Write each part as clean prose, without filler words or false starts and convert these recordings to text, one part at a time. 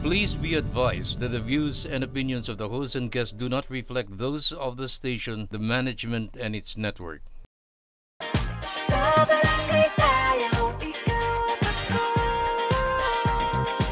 Please be advised that the views and opinions of the host and guests do not reflect those of the station, the management, and its network. Sa barangay tayo, ikaw at ako.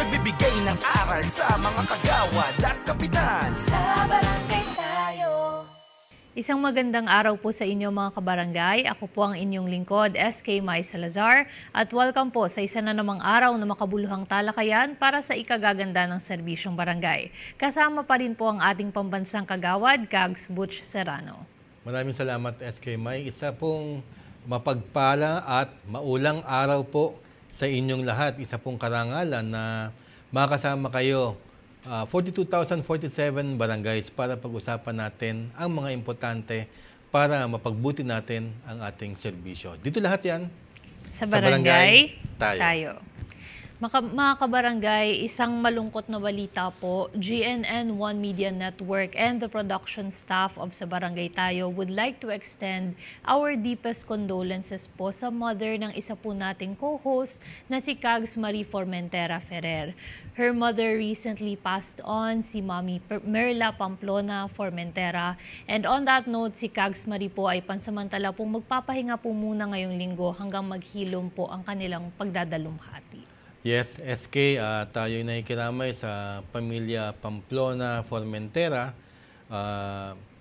Nagbibigay ng aral sa mga kagawad at kapitan. Sa barangay tayo. Isang magandang araw po sa inyo mga kabarangay. Ako po ang inyong lingkod, SK Mai Salazar. At welcome po sa isa na namang araw na makabuluhang talakayan para sa ikagaganda ng serbisyong barangay. Kasama pa rin po ang ating pambansang kagawad, Kags Butch Serrano. Maraming salamat SK Mai. Isa pong mapagpala at maulang araw po sa inyong lahat. Isa pong karangalan na makasama kayo 42,047 barangays para pag-usapan natin ang mga importante para mapagbuti natin ang ating serbisyo. Dito lahat yan. Sa barangay, tayo. Mga kabarangay, isang malungkot na balita po. GNN One Media Network and the production staff of Sa Barangay Tayo would like to extend our deepest condolences po sa mother ng isa po nating co-host na si Kags Marie Formentera Ferrer. Her mother recently passed on, si Mami Merla Pamplona Formentera. And on that note, si Kags Marie po ay pansamantala po magpapahinga po muna ngayong linggo hanggang maghilom po ang kanilang pagdadalumhati. Yes, SK, tayo'y nakikiramay sa pamilya Pamplona Formentera.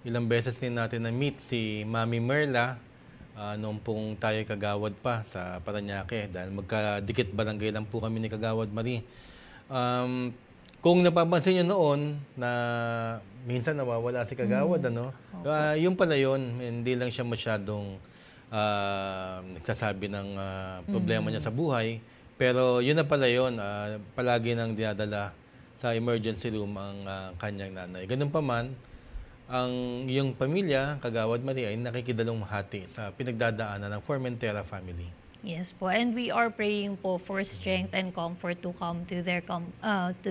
Ilang beses din natin na-meet si Mami Merla noong pong tayo'y kagawad pa sa Parañaque dahil magkadikit barangay lang po kami ni Kagawad Marie. Kung napapansin nyo noon na minsan nawawala si Kagawad, yung pala yun, hindi lang siya masyadong nagsasabi ng problema niya sa buhay. Pero yun na pala yun, palagi nang dinadala sa emergency room ang kanyang nanay. Ganun pa man, ang iyong pamilya, Kagawad Maria, ay nakikidalumhati sa pinagdadaanan ng Formentera family. Yes po, and we are praying po for strength and comfort to come to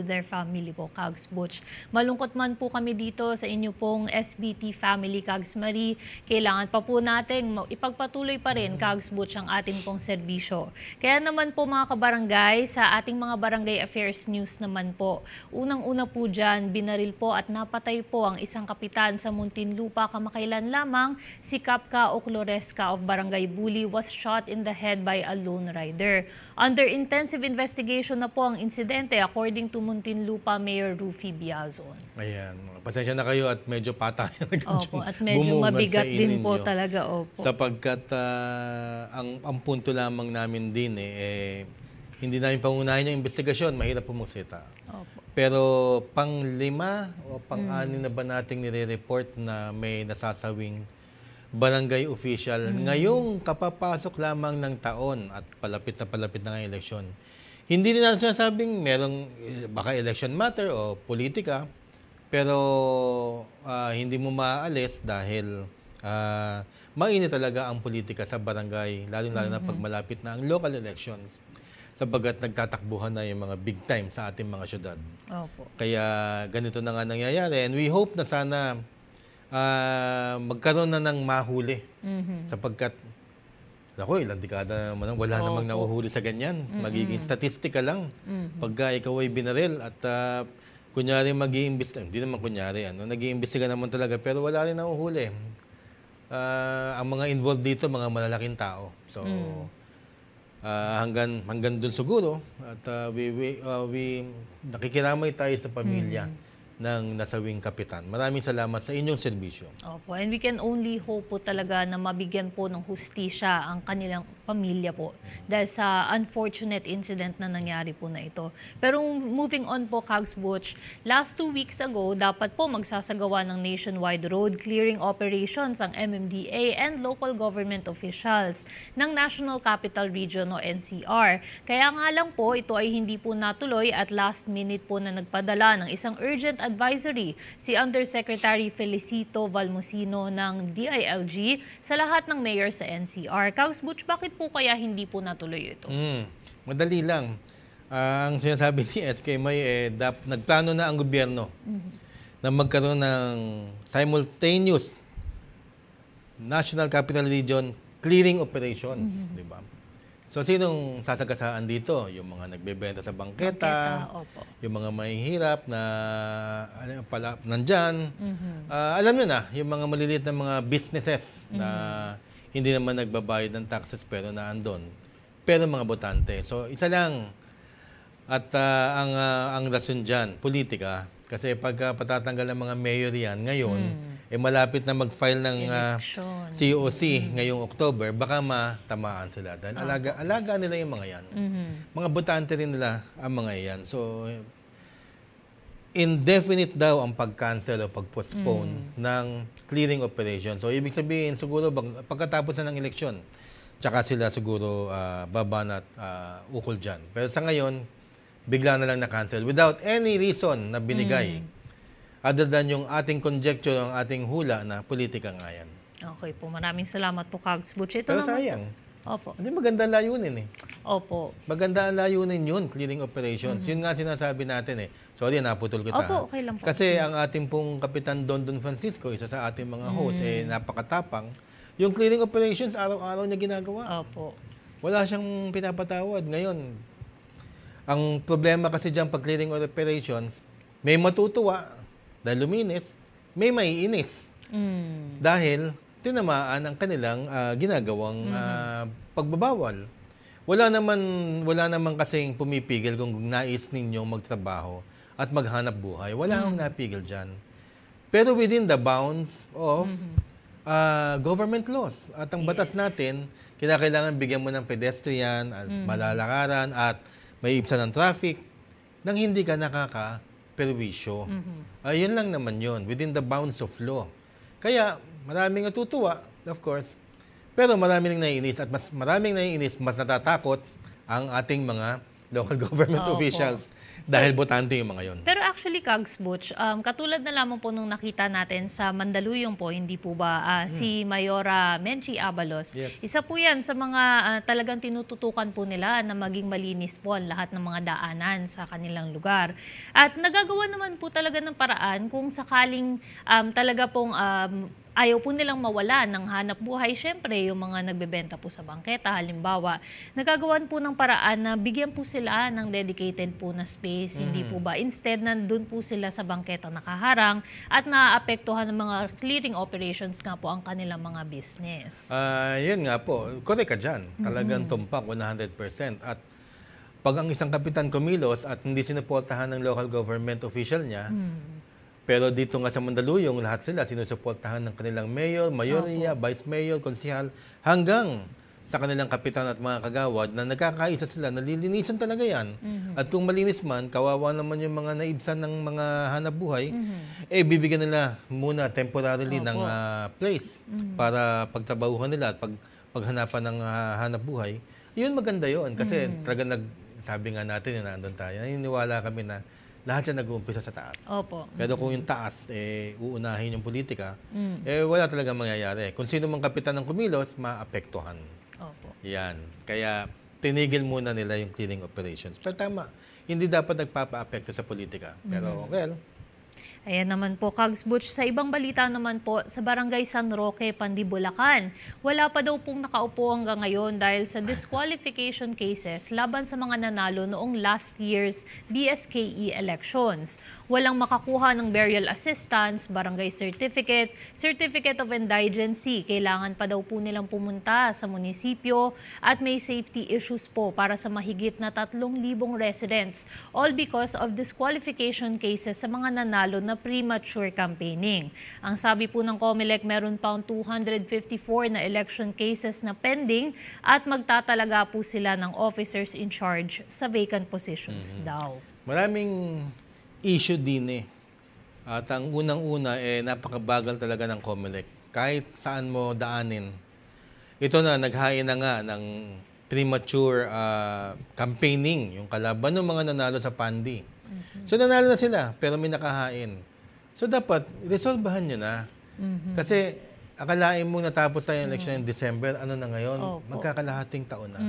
their family po, Kags Butch. Malungkot man po kami dito sa inyo pong SBT family, Kags Marie. Kailangan pa po natin ipagpatuloy pa rin, Kags Butch, ang ating pong serbisyo. Kaya naman po mga kabarangay, sa ating mga barangay affairs news naman po, unang-una po dyan, binaril po at napatay po ang isang kapitan sa Muntinlupa kamakailan lamang. Si Kapka Ocloresca of Barangay Buli was shot in the head by a lone rider. Under intensive investigation na po ang insidente according to Muntinlupa Mayor Rufy Biazon. Ayan, pasensya na kayo at medyo patay Opo, at medyo mabigat din po talaga. Opo. Sapagkat ang punto lamang namin din hindi namin pangunahin yung investigasyon, mahirap pumusita. Opo. Pero pang-5 o pang-6 na ba nating nire-report na may nasasawing barangay official ngayong kapapasok lamang ng taon at palapit na ng eleksyon. Hindi din natin sinasabing merong baka election matter o politika, pero hindi mo maaalis dahil mainit talaga ang politika sa barangay, lalo-lalo na pag malapit na ang local elections, sabagat nagtatakbuhan na yung mga big time sa ating mga syudad. Opo. Kaya ganito na nga nangyayari, and we hope na sana magkaroon na ng mahuli sapagkat ilang dekada naman wala namang nahuhuli sa ganyan. Magiging statistika lang pagka ikaw ay binaril at kunyari mag-iimbestiga, hindi naman kunyari, nag-iimbestiga naman talaga pero wala rin nahuhuli. Ang mga involved dito, mga malalaking tao. So hanggang dun siguro at we nakikiramay tayo sa pamilya ng nasawing kapitan. Maraming salamat sa inyong serbisyo. Opo, and we can only hope po talaga na mabigyan po ng hustisya ang kanilang pamilya po dahil sa unfortunate incident na nangyari po na ito. Pero moving on po, Kags Butch, last 2 weeks ago, dapat po magsasagawa ng nationwide road clearing operations ang MMDA and local government officials ng National Capital Region o NCR. Kaya nga lang po, ito ay hindi po natuloy at last minute po na nagpadala ng isang urgent advisory si Undersecretary Felicito Valmosino ng DILG sa lahat ng mayor sa NCR. Kags Butch, bakit po kaya hindi po natuloy ito? Madali lang. Ang sinasabi ni SK May, nagplano na ang gobyerno na magkaroon ng simultaneous National Capital Region clearing operations, di ba? So, sinong sasagasaan dito? Yung mga nagbebenta sa bangketa, Opo. yung mga mahihirap na pala nandyan. Alam nyo na, yung mga maliliit na mga businesses na hindi naman nagbabayad ng taxes pero naandun. Pero mga botante. So, isa lang. At ang rason dyan, politika. Kasi pagka patatanggal ng mga mayor yan ngayon, malapit na mag-file ng Election. COC ngayong October, baka matamaan sila. Dahil alaga nila yung mga yan. Mga botante rin nila ang mga yan. So, indefinite daw ang pag-cancel o pag-postpone ng clearing operation. So, ibig sabihin, siguro pagkatapos na ng eleksyon, tsaka sila siguro babanat ukol dyan. Pero sa ngayon, bigla na lang na-cancel without any reason na binigay. Other than yung ating conjecture, ang ating hula na politika nga yan. Okay po, maraming salamat po, Kags Butch. Ito Pero naman sayang. Opo. Hindi maganda ang layunin eh. Opo. Maganda ang layunin yun, clearing operations. Yun nga sinasabi natin eh. Sorry, naputol kita. Opo, okay lang po. Kasi ang ating pong Kapitan Don Francisco, isa sa ating mga host, napakatapang. Yung clearing operations, araw-araw niya ginagawa. Opo. Wala siyang pinapatawad. Ngayon, ang problema kasi dyan pag clearing operations, may matutuwa dahil luminis, may maiinis. Dahil tinamaan ang kanilang ginagawang pagbabawal. Wala naman kasing pumipigil kung nais ninyong magtrabaho at maghanap buhay. Wala akong napigil dyan. Pero within the bounds of government laws. At ang batas natin, kinakailangan bigyan mo ng pedestrian, at malalakaran, at may ibsan ng traffic nang hindi ka nakaka-perwisyo. Yun lang naman yun, within the bounds of law. Kaya maraming natutuwa, of course, pero maraming naiinis at mas maraming naiinis, mas natatakot ang ating mga local government officials dahil botante yung mga yon. Pero actually, Kags Butch, katulad na lamang po nung nakita natin sa Mandaluyong po, hindi po ba, si Mayora Menchi Abalos. Yes. Isa po yan sa mga talagang tinututukan po nila na maging malinis po ang lahat ng mga daanan sa kanilang lugar. At nagagawa naman po talaga ng paraan kung sakaling talaga pong ayaw po nilang mawala ng hanap buhay. Siyempre, yung mga nagbebenta po sa bangketa, halimbawa, nagagawan po ng paraan na bigyan po sila ng dedicated po na space. Hindi po ba? Instead, nandun po sila sa bangketa nakaharang at naaapektuhan ng mga clearing operations nga po ang kanilang mga business. Yun nga po, correct ka dyan. Talagang tumpak 100%. At pag ang isang kapitan kumilos at hindi sinuportahan ng local government official niya, pero dito nga sa Mandaluyong, lahat sila sinusuportahan ng kanilang mayor, mayorya, vice mayor, konsihal, hanggang sa kanilang kapitan at mga kagawad na nagkakaisa sila, nalilinisan talaga yan. At kung malinis man, kawawa naman yung mga naibsan ng mga hanap buhay, bibigyan nila muna temporarily ng place para pagtrabahuhan nila at paghanapan ng hanap buhay. Yun maganda yun kasi talaga sabi nga natin na nandun tayo, naniniwala kami na lahat yan nag-uumpisa sa taas. Opo. Pero kung yung taas, uunahin yung politika, wala talaga mangyayari. Kung sino mang kapitan ng kumilos, maapektuhan. Opo. Yan. Kaya tinigil muna nila yung clearing operations. Pero tama, hindi dapat nagpapa-apekto sa politika. Pero, well, Ayan naman po, Kags Butch. Sa ibang balita naman po, sa Barangay San Roque, Pandibulacan, wala pa daw pong nakaupo hanggang ngayon dahil sa disqualification cases laban sa mga nanalo noong last year's BSKE elections. Walang makakuha ng burial assistance, barangay certificate, certificate of indigency. Kailangan pa daw po nilang pumunta sa munisipyo at may safety issues po para sa mahigit na 3,000 residents. All because of disqualification cases sa mga nanalo na premature campaigning. Ang sabi po ng COMELEC, meron pang 254 na election cases na pending at magtatalaga po sila ng officers in charge sa vacant positions daw. Maraming issue din eh. At ang unang-una napakabagal talaga ng COMELEC. Kahit saan mo daanin. Ito na, naghain na nga ng premature campaigning, yung kalaban ng mga nanalo sa Pandi. So nanalo na sila, pero may nakahain. So dapat, resolbahan nyo na. Kasi akalain mong natapos tayo yung election in December, ano na ngayon? Opo. Magkakalahating taon na.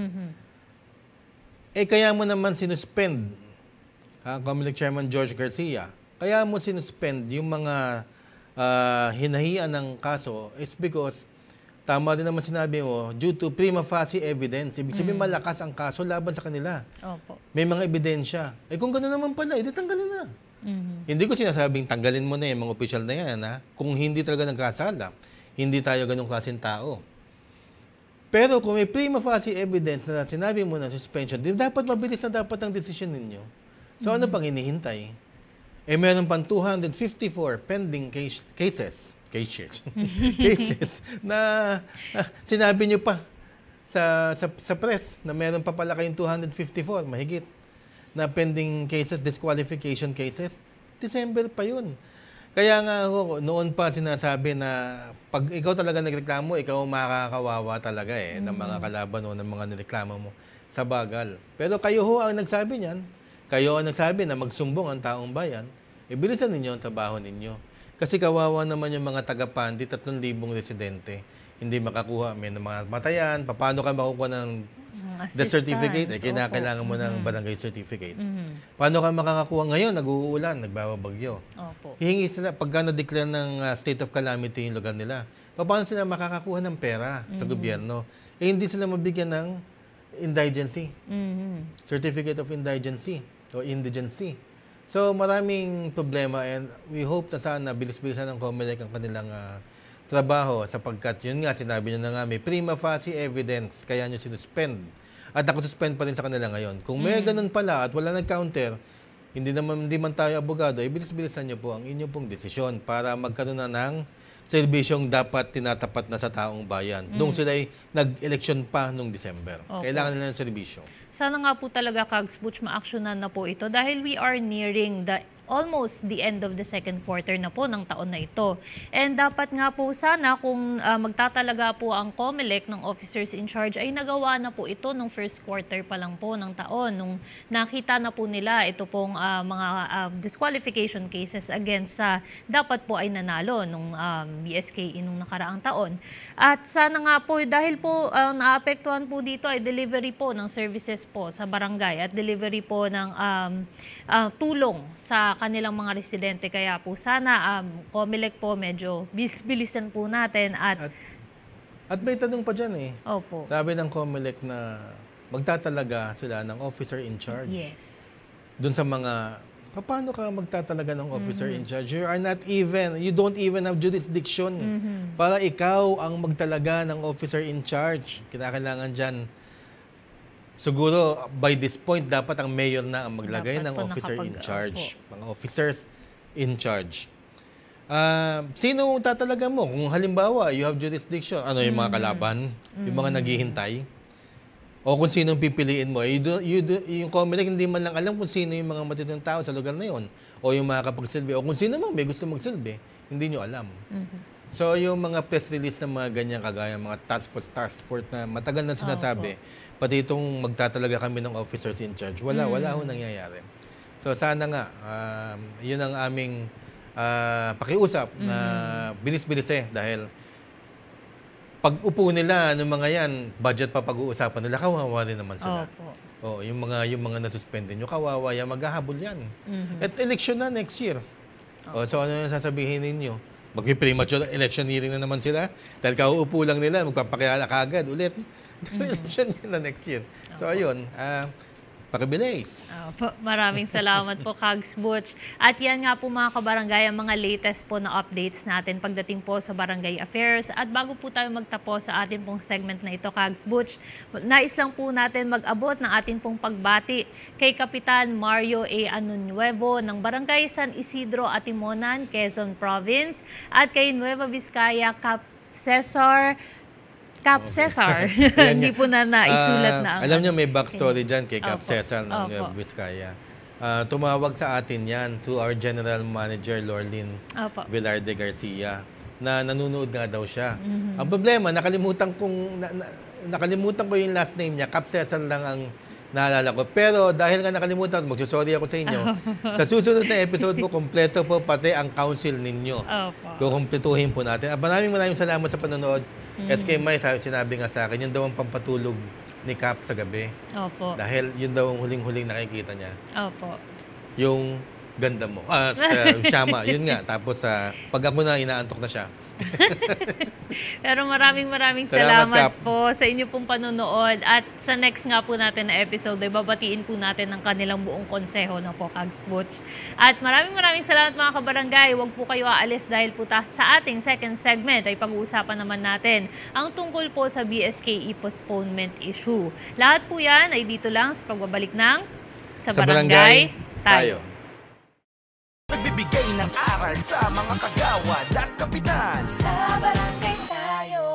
Kaya mo naman sinuspend, COMELEC Chairman George Garcia, kaya mo sinuspend yung mga hinahian ng kaso is because tama din naman sinabi mo, due to prima facie evidence. Ibig sabihin malakas ang kaso laban sa kanila. Opo. May mga ebidensya. Kung gano'n naman pala, edi tanggalin na. Hindi ko sinasabing tanggalin mo na yung mga opisyal na yan. Ha? Kung hindi talaga nagkasala, hindi tayo ganong klaseng tao. Pero kung may prima facie evidence na sinabi mo na suspension, di dapat mabilis na dapat ang decision ninyo. So ano pang hinihintay? Meron pang 254 pending cases na sinabi nyo pa sa press na meron pa pala kayong 254, mahigit, na pending cases, disqualification cases. December pa yun. Kaya nga ako, noon pa sinasabi na pag ikaw talaga nagreklamo, ikaw makakawawa talaga ng mga kalaban o ng mga nireklamo mo sa bagal. Pero kayo ho ang nagsabi niyan, kayo ang nagsabi na magsumbong ang taong bayan, bilisan ninyo ang trabaho ninyo. Kasi kawawa naman yung mga taga-Pandi, 3,000 residente. Hindi makakuha, may mga matayan, paano ka makukuha ng the certificate? Kinakailangan mo ng barangay certificate. Paano ka makakakuha ngayon? Nag-uulan, nagbabagyo. Opo. Hihingi sila, pagka na-declare ng state of calamity yung lugar nila, paano sila makakakuha ng pera sa gobyerno? Hindi sila mabigyan ng indigency. Certificate of indigency o indigency. So maraming problema and we hope na sana bilis-bilisan ng COMELEC ang kanilang trabaho sapagkat yun nga, sinabi nyo na nga, may prima facie evidence, kaya nyo sinuspend. At nakasuspend pa rin sa kanila ngayon. Kung may ganun pala at wala nag-counter, hindi man tayo abogado, bilis-bilisan nyo po ang inyong pong desisyon para magkaroon na ng serbisyong dapat tinatapat na sa taong bayan. Doon sila'y nag-eleksyon pa noong December. Kailangan nila ng serbisyo. Sana nga po talaga, Kags Butch, ma-actionan na po ito dahil we are nearing almost the end of the second quarter na po ng taon na ito. And dapat nga po sana kung magtatalaga po ang COMELEC ng officers in charge ay nagawa na po ito nung first quarter pa lang po ng taon. Nung nakita na po nila ito pong mga disqualification cases against sa dapat po ay nanalo nung BSKE nung nakaraang taon. At sana nga po dahil po naapektuhan po dito ay delivery po ng services po sa barangay at delivery po ng tulong sa kanilang mga residente. Kaya po sana COMELEC po medyo bilisan po natin at may tanong pa dyan Opo. Sabi ng COMELEC na magtatalaga sila ng officer in charge. Yes. Doon sa mga, paano ka magtatalaga ng officer in charge? You don't even have jurisdiction para ikaw ang magtalaga ng officer in charge. Kinakailangan dyan, siguro, by this point, dapat ang mayor na ang maglagay ng officer in charge. Mga officers in charge. Sino tatalaga mo? Kung halimbawa, you have jurisdiction, ano yung mga kalaban? Yung mga naghihintay? O kung sino pipiliin mo? Yung COMELEC, hindi man lang alam kung sino yung mga matitong tao sa lugar na yun. O yung mga kapagsilbi. O kung sino man may gusto magsilbi. Hindi nyo alam. So, yung mga press release ng mga ganyan kagaya, mga task force na matagal na sinasabi, pati itong magtatalaga kami ng officers in charge, wala ho nangyayari. So, sana nga, yun ang aming pakiusap na bilis-bilis dahil pag upo nila ng mga yan, budget pa pag-uusapan nila, kawawa rin naman sila. Yung mga nasuspend nyo, kawawa yan, maghahabol yan. At election na next year. So, ano yung sasabihin ninyo? Mag-premature electioneering na naman sila dahil kauupo lang nila, magpapakilala kaagad ulit. Election na next year. So, ayun. Pakibilis. Maraming salamat po, Kags Butch. At yan nga po mga kabarangay, ang mga latest po na updates natin pagdating po sa Barangay Affairs. At bago po tayo magtapos sa ating pong segment na ito, Kags Butch, nais lang po natin mag-abot ng ating pong pagbati kay Kapitan Mario A. Anunuevo ng Barangay San Isidro, Atimonan, Quezon Province, at kay Nueva Vizcaya, Cap Cesar. Hindi po na naisulat na. Alam niyo, may backstory dyan kay Cap Cesar ng Nueva Vizcaya. Tumawag sa atin yan to our General Manager, Lorlyn Velarde Garcia, na nanonood nga daw siya. Ang problema, nakalimutan ko yung last name niya. Cap Cesar lang ang naalala ko. Pero dahil nga nakalimutan, magsusorry ako sa inyo. Sa susunod na episode po, kompleto po pati ang council ninyo. Kukumpletuhin po natin. Maraming salamat sa panonood. SK May, sinabi nga sa akin, yun daw ang pampatulog ni Cap sa gabi. Dahil yun daw ang huling-huling nakikita niya. Yung ganda mo. Siyama, yun nga. Tapos pag ako na inaantok na siya, Pero maraming Salamat, salamat Kap. po sa inyo pong panonood. At sa next nga po natin na episode, ay babatiin po natin ang kanilang buong konseho ng po, Kags Butch. At maraming salamat mga kabarangay. Huwag po kayo aalis dahil po sa ating second segment ay pag-uusapan naman natin ang tungkol po sa BSKE postponement issue. Lahat po yan ay dito lang sa pagbabalik ng Sa Barangay Tayo. Nagbibigay ng aral sa mga kagawad at kapitan. Sa barangay tayo.